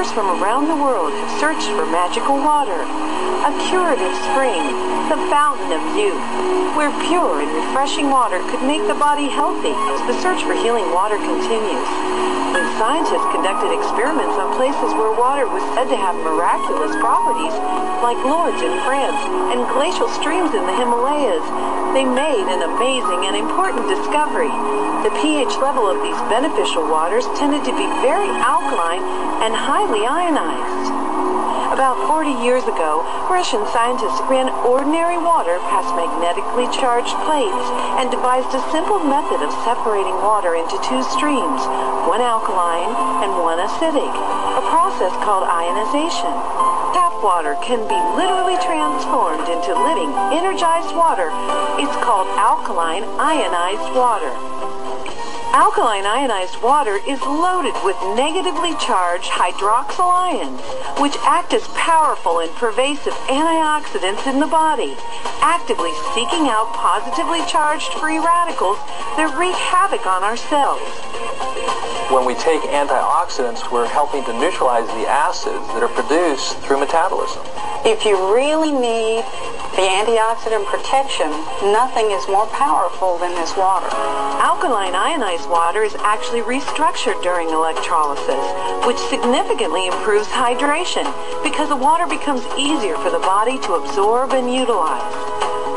explorers from around the world have searched for magical water, a curative spring, the fountain of youth, where pure and refreshing water could make the body healthy as the search for healing water continues. When scientists conducted experiments on places where water was said to have miraculous properties, like Lourdes in France and glacial streams in the Himalayas, they made an amazing and important discovery. The pH level of these beneficial waters tended to be very alkaline and highly ionized. About 40 years ago, Russian scientists ran ordinary water past magnetically charged plates and devised a simple method of separating water into two streams, one alkaline and one acidic, a process called ionization. Tap water can be literally transformed into living, energized water. It's called alkaline ionized water. Alkaline ionized water is loaded with negatively charged hydroxyl ions, which act as powerful and pervasive antioxidants in the body, actively seeking out positively charged free radicals that wreak havoc on our cells. When we take antioxidants, we're helping to neutralize the acids that are produced through metabolism. If you really need the antioxidant protection, nothing is more powerful than this water. Alkaline ionized water is actually restructured during electrolysis, which significantly improves hydration because the water becomes easier for the body to absorb and utilize.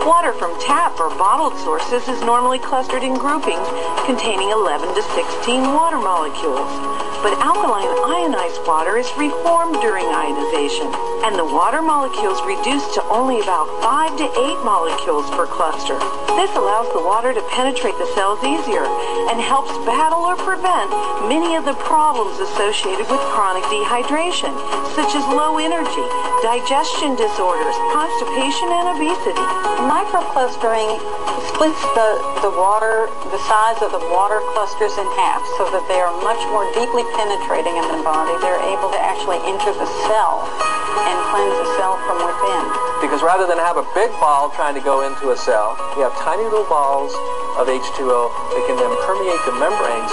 Water from tap or bottled sources is normally clustered in groupings containing 11 to 16 water molecules. But alkaline ionized water is reformed during ionization, and the water molecules reduce to only about 5 to 8 molecules per cluster. This allows the water to penetrate the cells easier and helps battle or prevent many of the problems associated with chronic dehydration, such as low energy, digestion disorders, constipation, and obesity. Microclustering splits the size of the water clusters in half so that they are much more deeply penetrating in the body. They're able to actually enter the cell and cleanse the cell from within. Because rather than have a big ball trying to go into a cell, we have tiny little balls of H2O that can then permeate the membranes,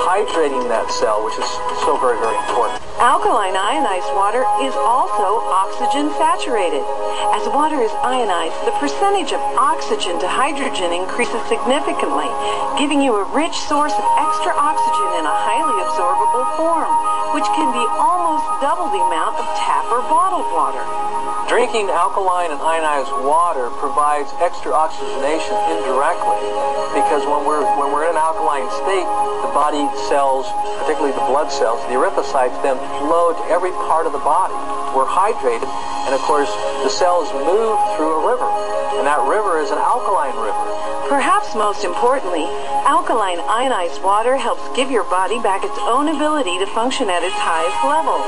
hydrating that cell, which is so very, very important. Alkaline ionized water is also oxygen saturated. As water is ionized, the percentage of oxygen to hydrogen increases significantly, giving you a rich source of extra oxygen in a highly absorbable form, which can be almost double the amount of tap or bottled water. Drinking alkaline and ionized water provides extra oxygenation indirectly, because when we're in an alkaline state, the body cells, particularly the blood cells, the erythrocytes, then flow to every part of the body. We're hydrated, and of course, the cells move through a river, and that river is an alkaline river. Perhaps most importantly, alkaline ionized water helps give your body back its own ability to function at its highest level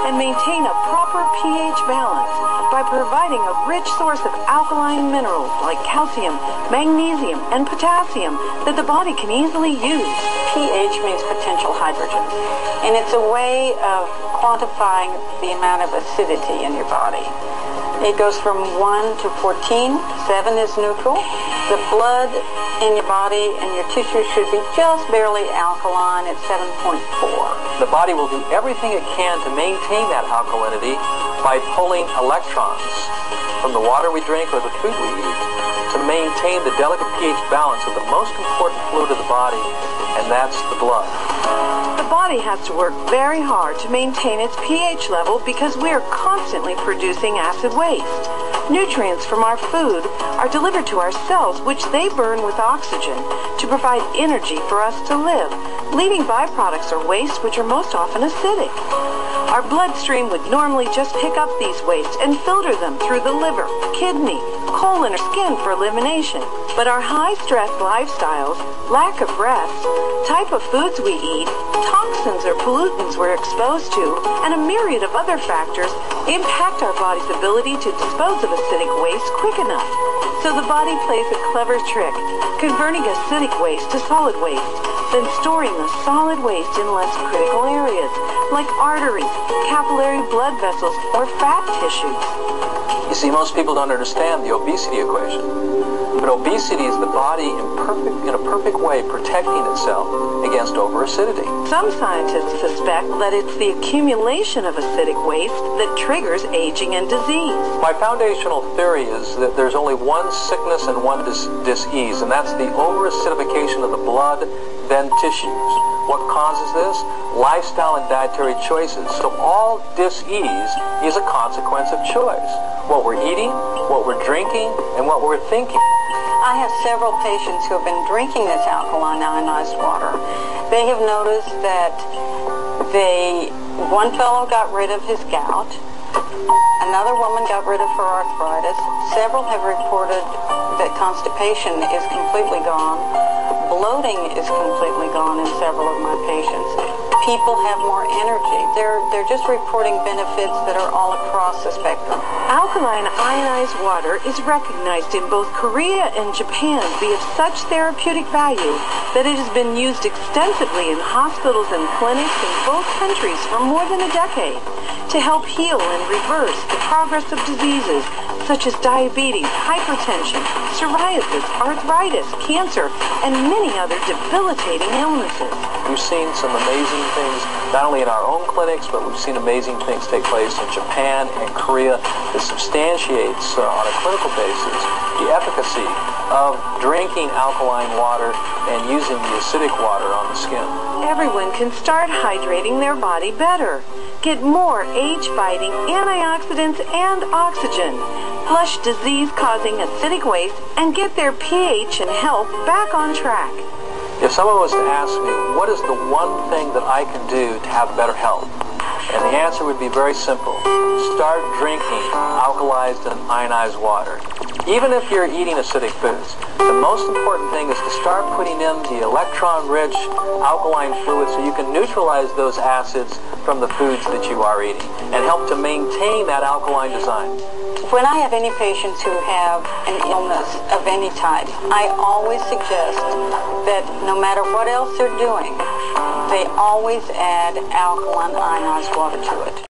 and maintain a proper pH balance by providing a rich source of alkaline minerals like calcium, magnesium, and potassium that the body can easily use. pH means potential hydrogen, and it's a way of quantifying the amount of acidity in your body. It goes from 1 to 14. 7 is neutral. The blood in your body and your tissue should be just barely alkaline at 7.4. The body will do everything it can to maintain that alkalinity by pulling electrons from the water we drink or the food we eat to maintain the delicate pH balance of the most important fluid of the body, and that's the blood. The body has to work very hard to maintain its pH level because we are constantly producing acid waste. Nutrients from our food are delivered to our cells, which they burn with oxygen to provide energy for us to live, leaving byproducts or waste which are most often acidic. Our bloodstream would normally just pick up these wastes and filter them through the liver, kidney, colon, or skin for elimination. But our high-stress lifestyles, lack of rest, type of foods we eat, toxins or pollutants we're exposed to, and a myriad of other factors impact our body's ability to dispose of acidic waste quick enough. So the body plays a clever trick, converting acidic waste to solid waste, then storing the solid waste in less critical areas, like arteries, capillary blood vessels, or fat tissues. You see, most people don't understand the obesity equation. But obesity is the body in a perfect way protecting itself against overacidity. Some scientists suspect that it's the accumulation of acidic waste that triggers aging and disease. My foundational theory is that there's only one sickness and one disease, and that's the overacidification of the blood, then tissues. What causes this? Lifestyle and dietary choices. So all disease is a consequence of choice. What we're eating, what we're drinking, and what we're thinking. I have several patients who have been drinking this alkaline ionized water. They have noticed that one fellow got rid of his gout. Another woman got rid of her arthritis. Several have reported that constipation is completely gone. Bloating is completely gone in several of my patients. People have more energy. They're just reporting benefits that are all across the spectrum. Alkaline ionized water is recognized in both Korea and Japan to be of such therapeutic value that it has been used extensively in hospitals and clinics in both countries for more than a decade to help heal and reverse the progress of diseases such as diabetes, hypertension, psoriasis, arthritis, cancer, and many other debilitating illnesses. We've seen some amazing things, not only in our own clinics, but we've seen amazing things take place in Japan and Korea that substantiates on a clinical basis the efficacy of drinking alkaline water and using the acidic water on the skin. Everyone can start hydrating their body better. Get more age-fighting antioxidants and oxygen. Flush disease-causing acidic waste and get their pH and health back on track. If someone was to ask me, what is the one thing that I can do to have better health? And the answer would be very simple. Start drinking alkalized and ionized water. Even if you're eating acidic foods, the most important thing is to start putting in the electron-rich alkaline fluid so you can neutralize those acids from the foods that you are eating and help to maintain that alkaline design. When I have any patients who have an illness of any type, I always suggest that no matter what else they're doing, they always add alkaline ionized water to it.